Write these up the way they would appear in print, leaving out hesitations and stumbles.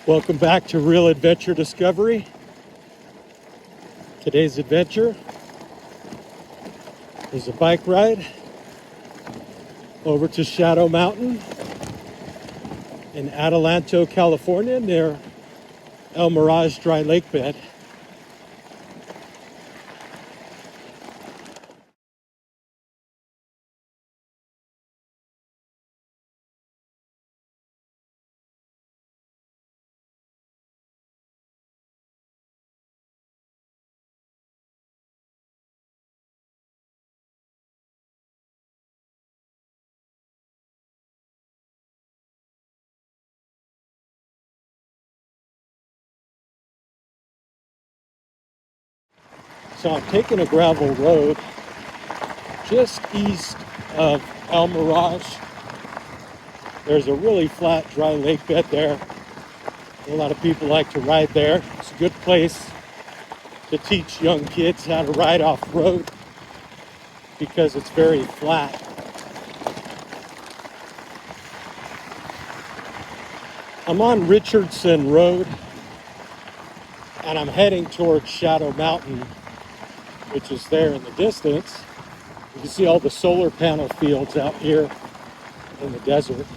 Welcome back to Real Adventure Discovery. Today's adventure is a bike ride over to Shadow Mountain in Adelanto, California, near El Mirage dry lake bed. So I'm taking a gravel road just east of El Mirage. There's a really flat dry lake bed there. A lot of people like to ride there. It's a good place to teach young kids how to ride off-road because it's very flat. I'm on Richardson Road and I'm heading towards Shadow Mountain, which is there in the distance. You can see all the solar panel fields out here in the desert.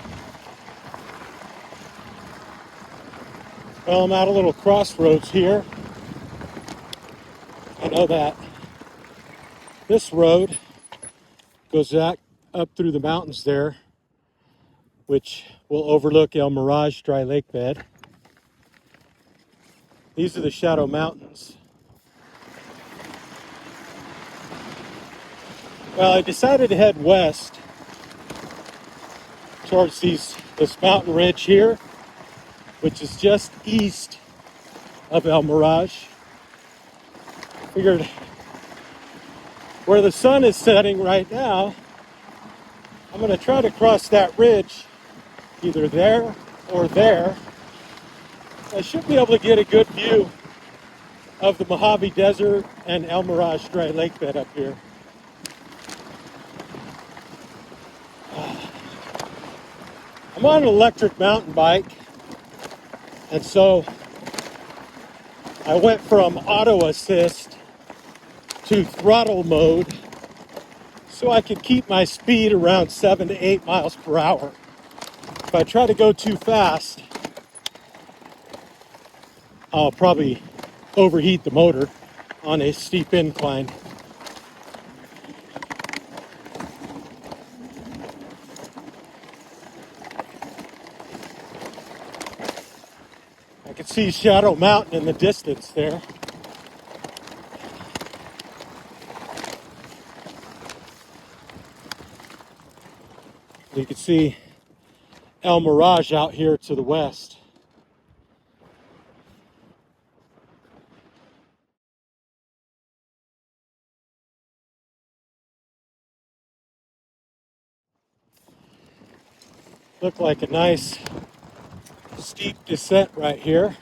Well, I'm at a little crossroads here. I know that this road goes up through the mountains there, which will overlook El Mirage dry lake bed. These are the Shadow Mountains. Well, I decided to head west towards this mountain ridge here, which is just east of El Mirage. Figured where the sun is setting right now, I'm going to try to cross that ridge either there or there. I should be able to get a good view of the Mojave Desert and El Mirage dry lake bed up here. I'm on an electric mountain bike, and so I went from auto assist to throttle mode so I could keep my speed around 7 to 8 miles per hour. If I try to go too fast, I'll probably overheat the motor on a steep incline. I can see Shadow Mountain in the distance there. You can see El Mirage out here to the west. Look like a nice steep descent right here.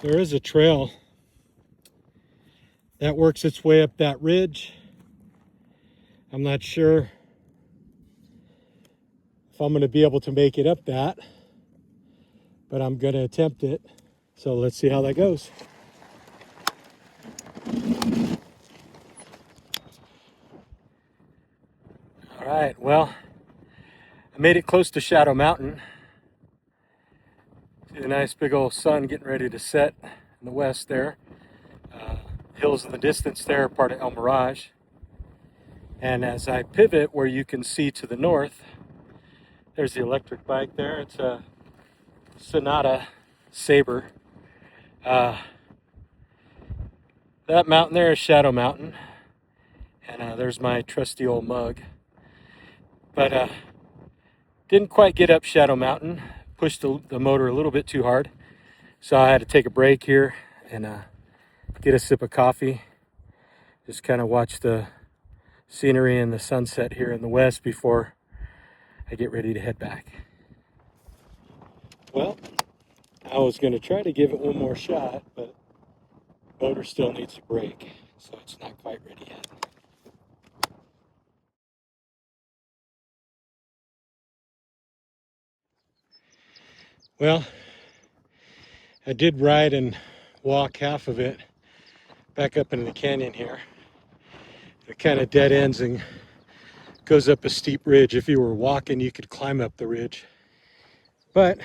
There is a trail that works its way up that ridge. I'm not sure if I'm going to be able to make it up that, but I'm going to attempt it. So let's see how that goes. All right, well, I made it close to Shadow Mountain. See the nice big old sun getting ready to set in the west there. Hills in the distance there are part of El Mirage. And as I pivot where you can see to the north, there's the electric bike there. It's a Sonata Sabre. That mountain there is Shadow Mountain. And there's my trusty old mug. But didn't quite get up Shadow Mountain. Pushed the motor a little bit too hard. So I had to take a break here and get a sip of coffee. Just kind of watch the scenery and the sunset here in the west before I get ready to head back. Well, I was going to try to give it one more shot, but the motor still needs a break, so it's not quite ready yet. Well, I did ride and walk half of it back up into the canyon here. It kind of dead ends and goes up a steep ridge. If you were walking, you could climb up the ridge. But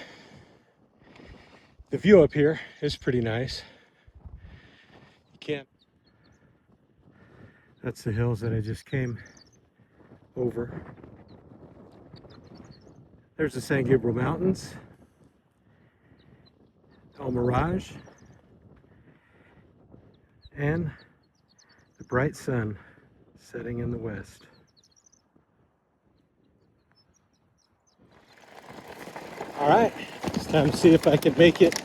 the view up here is pretty nice. You can't. That's the hills that I just came over. There's the San Gabriel Mountains, Mirage, and the bright sun setting in the west. All right, it's time to see if I can make it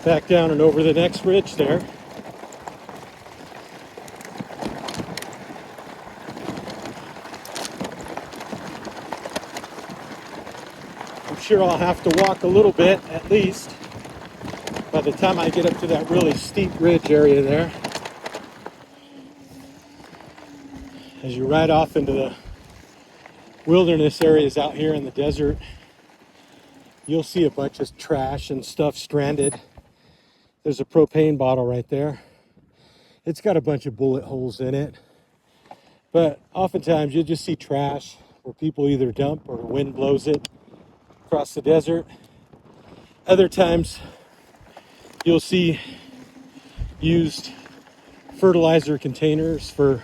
back down and over the next ridge there. I'm sure I'll have to walk a little bit at least by the time I get up to that really steep ridge area there. As you ride off into the wilderness areas out here in the desert, you'll see a bunch of trash and stuff stranded. There's a propane bottle right there. It's got a bunch of bullet holes in it. But oftentimes you'll just see trash where people either dump or the wind blows it across the desert. Other times you'll see used fertilizer containers for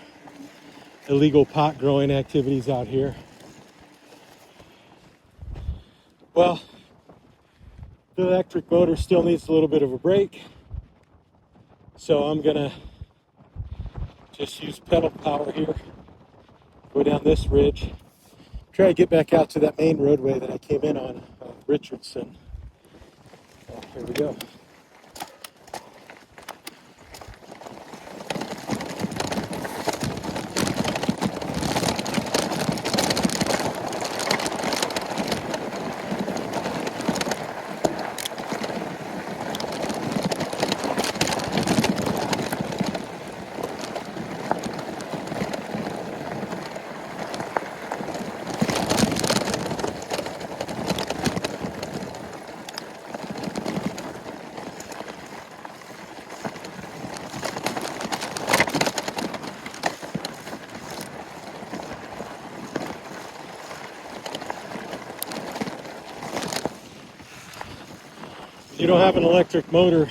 illegal pot growing activities out here. Well, the electric motor still needs a little bit of a break, so I'm gonna just use pedal power here, go down this ridge, try to get back out to that main roadway that I came in on, Richardson. So here we go. If you don't have an electric motor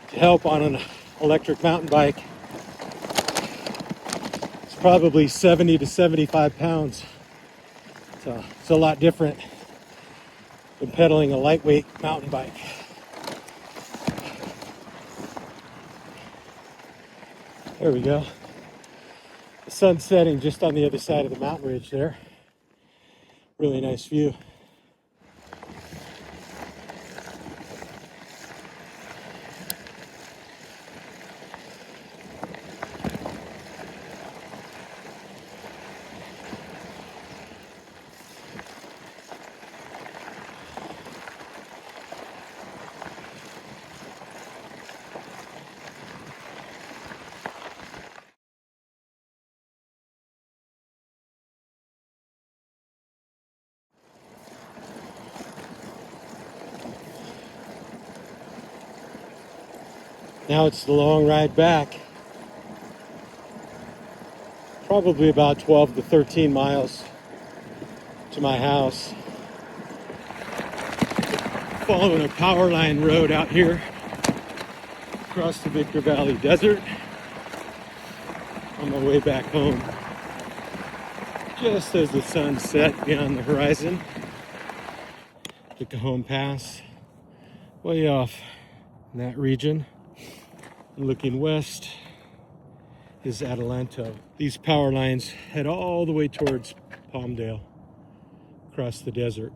to help on an electric mountain bike, it's probably 70 to 75 pounds. So it's a lot different than pedaling a lightweight mountain bike. There we go. The sun's setting just on the other side of the mountain ridge there. Really nice view. Now it's the long ride back. Probably about 12 to 13 miles to my house. Following a power line road out here across the Victor Valley Desert on my way back home. Just as the sun set beyond the horizon. The Cajon Pass, way off in that region. Looking west is Adelanto. These power lines head all the way towards Palmdale across the desert.